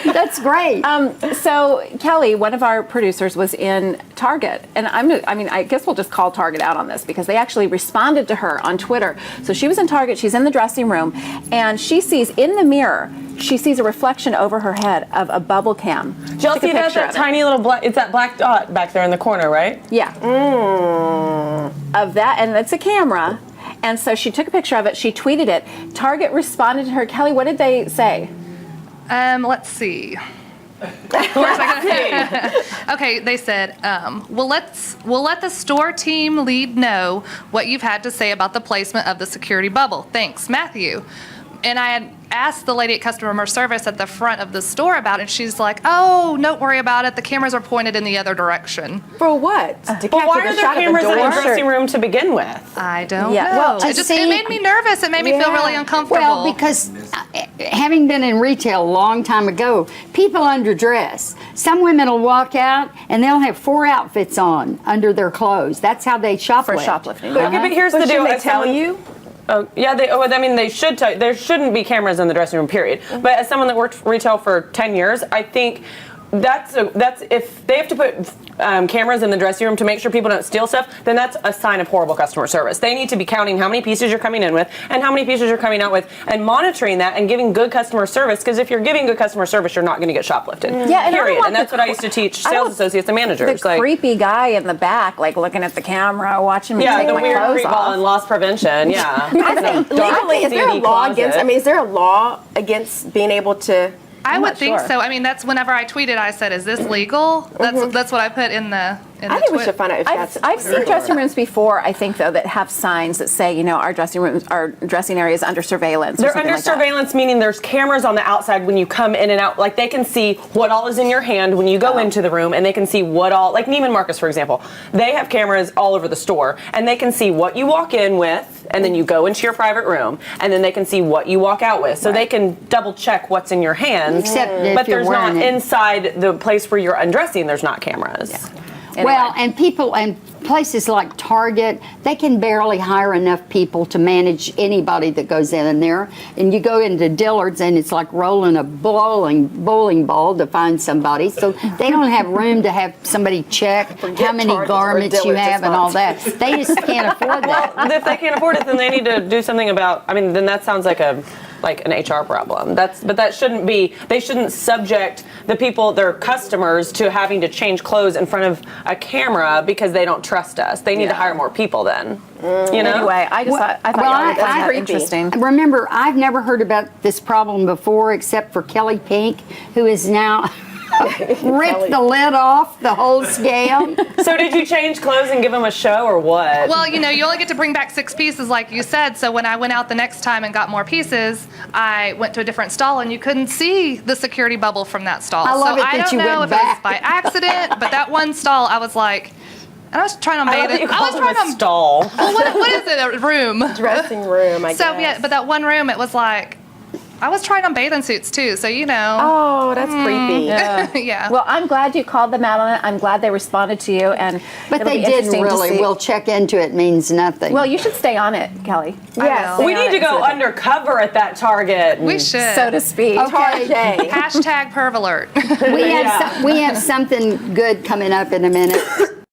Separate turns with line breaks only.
That's great.
So Kelly, one of our producers, was in Target, and I guess we'll just call Target out on this because they actually responded to her on Twitter. So she was in Target, she's in the dressing room, and she sees in the mirror, she sees a reflection over her head of a bubble cam.
Did y'all see that tiny little black, it's that black dot back there in the corner, right?
Yeah. Of that, and it's a camera. And so she took a picture of it, she tweeted it. Target responded to her. Kelly, what did they say?
Let's see. Of course okay, they said, we'll let the store team lead know what you've had to say about the placement of the security bubble. Thanks, Matthew. And I had asked the lady at customer service at the front of the store about it, and she's like, oh, don't worry about it. The cameras are pointed in the other direction.
For what?
But why are there cameras in the dressing room to begin with?
I don't know.
Well,
It made me nervous. It made me feel really uncomfortable.
Well, because having been in retail a long time ago, people underdress. Some women will walk out and they'll have 4 outfits on under their clothes. That's how they shoplift.
For shoplifting.
Okay, but here's the deal.
They tell you?
Oh, yeah, they should tell you. There shouldn't be cameras in the dressing room, period. But as someone that worked retail for 10 years, I think that's if they have to put cameras in the dressing room to make sure people don't steal stuff, then that's a sign of horrible customer service. They need to be counting how many pieces you're coming in with and how many pieces you're coming out with and monitoring that and giving good customer service, because if you're giving good customer service, you're not going to get shoplifted.
Yeah,
period. And that's what I used to teach sales associates and managers.
The creepy guy in the back, like looking at the camera, watching me take
the
my
weird
clothes
creep ball
off.
and loss prevention. Yeah.
Legally, is there a law against? I mean, is there a law against being able to?
I would think so. I mean, that's whenever I tweeted, I said, "Is this legal?" That's what I put in the.
I think we should find out if that's.
I've seen dressing rooms before, I think, though, that have signs that say, our dressing rooms, our dressing area is under surveillance.
They're under surveillance, meaning there's cameras on the outside when you come in and out. Like, they can see what all is in your hand when you go into the room, and they can see what all, like Neiman Marcus, for example. They have cameras all over the store, and they can see what you walk in with, and then you go into your private room, and then they can see what you walk out with. So they can double check what's in your hands. But there's not inside the place where you're undressing, there's not cameras.
Yeah. Anyway.
Well, and people and places like Target, they can barely hire enough people to manage anybody that goes in there. And you go into Dillard's and it's like rolling a bowling ball to find somebody. So they don't have room to have somebody check how many garments you have and all that. They just can't afford that.
Well, if they can't afford it, then they need to do something about, then that sounds like an HR problem. But that shouldn't be. They shouldn't subject the people, their customers, to having to change clothes in front of a camera because they don't trust us. They need to hire more people then.
Anyway, I thought that was interesting.
Remember, I've never heard about this problem before except for Kelly Pink, who is now ripped the lid off the whole scale.
So did you change clothes and give them a show or what?
Well, you only get to bring back 6 pieces like you said. So when I went out the next time and got more pieces, I went to a different stall and you couldn't see the security bubble from that stall.
I love it
I
that
don't
you
know
went
if it
back.
was by accident, but that one stall I was like, and I was trying on bathing.
I was trying to stall.
Well, what is it? A room.
Dressing room, I guess.
So yeah, but that one room, it was like, I was trying on bathing suits too, so
Oh, that's creepy.
Yeah.
Well, I'm glad you called them out on it. I'm glad they responded to you,
But they didn't really. We'll check into it means nothing.
Well, you should stay on it, Kelly.
Yes.
We need to go undercover at that Target.
We should.
So to speak.
Okay.
Hashtag perv alert.
We have something good coming up in a minute.